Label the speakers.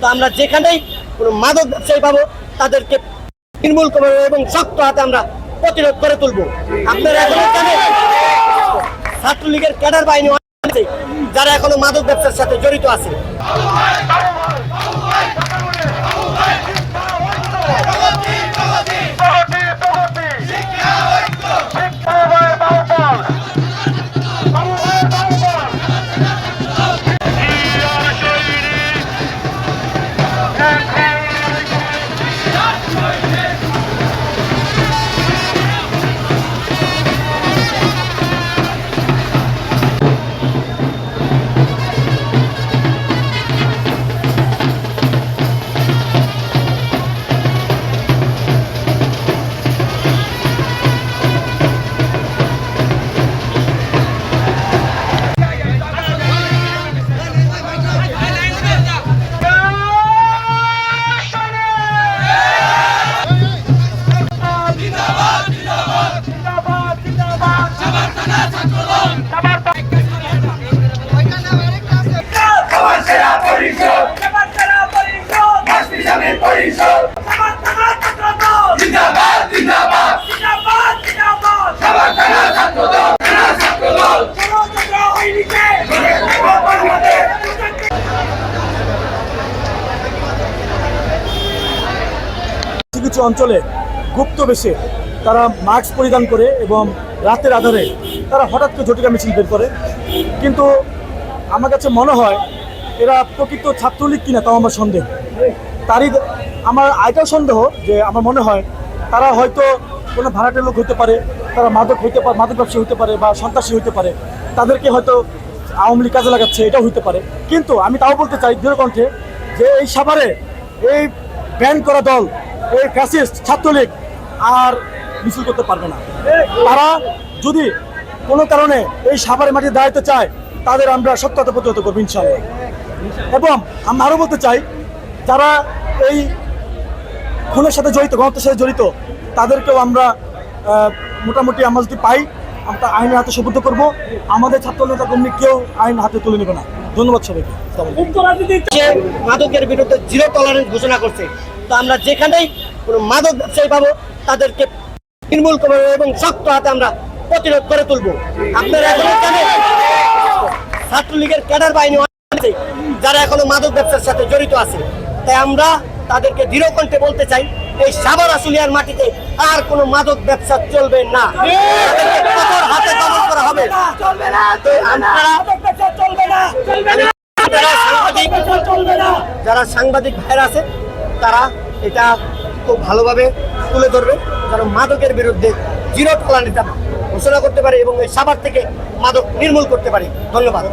Speaker 1: তো আমরা যেখানেই কোনো মাদক ব্যবসায়ী পাবো তাদেরকে নির্মূল করবো এবং শক্ত হাতে আমরা প্রতিরোধ করে তুলবো। আপনারা এখনো জানেন ছাত্রলীগের ক্যাডার বাহিনী আছে যারা এখনো মাদক ব্যবসার সাথে জড়িত আছে।
Speaker 2: কিছু অঞ্চলে গুপ্ত বেশে তারা মাস্ক পরিধান করে এবং রাতের আধারে তারা হঠাৎ করে ঝটিকা মিছিল বের করে, কিন্তু আমার কাছে মনে হয় এরা প্রকৃত ছাত্রলীগ কিনা তাও আমার সন্দেহ। তারই আমার আরেকটাও সন্দেহ যে আমার মনে হয় তারা হয়তো কোনো ভাড়াটের লোক হতে পারে, তারা মাদক ব্যবসায়ী হতে পারে বা সন্ত্রাসী হতে পারে, তাদেরকে হয়তো আওয়ামী লীগ কাজে লাগাচ্ছে, এটাও হতে পারে। কিন্তু আমি তাও বলতে চাই দৃঢ়কণ্ঠে যে এই সাভারে এই ব্যান করা দল, এই ফ্যাসিস্ট ছাত্রলীগ আর মিছিল করতে পারবে না। তারা যদি কোনো কারণে এই সাভারের মাটিতে দাঁড়াতে চায় তাদের আমরা সত্যতা প্রতিহত করবো ইনশাআল্লাহ। এবং আমরা আরও বলতে চাই যারা এই খুনের সাথে জড়িত, গণহত্যার সাথে জড়িত, তাদেরকেও আমরা মোটামুটি আমরা যদি পাই আমরা আইনের হাতে সুবদ্ধ করবো। আমাদের ছাত্রনেতা কর্মী কেউ আইন হাতে তুলে নেবে না। ধন্যবাদ সবাইকে।
Speaker 1: মাদকের বিরুদ্ধে জিরো টলারেন্স ঘোষণা করছে, তো আমরা যেখানেই কোনো মাদক ব্যবসায়ী পাবো তাদেরকে নির্মূল করবো এবং শক্ত হাতে আমরা প্রতিরোধ করে তুলবো। আপনারা এখনো জানেন ছাত্রলীগের ক্যাডার বাহিনী আছে যারা এখনো মাদক ব্যবসার সাথে জড়িত আছে, তাই আমরা তাদেরকে দৃঢ় কণ্ঠে বলতে চাই এই সাভার আশুলিয়ার মাটিতে আর কোনো মাদক ব্যবসা চলবে না, কঠোর হাতে দমন করা হবে। যারা সাংবাদিক ভাইরা আছে তারা এটা খুব ভালোভাবে তুলে ধরবে, যারা মাদকের বিরুদ্ধে জিরো টলারেন্স ঘোষণা করতে পারে এবং এই সাভার থেকে মাদক নির্মূল করতে পারে। ধন্যবাদ।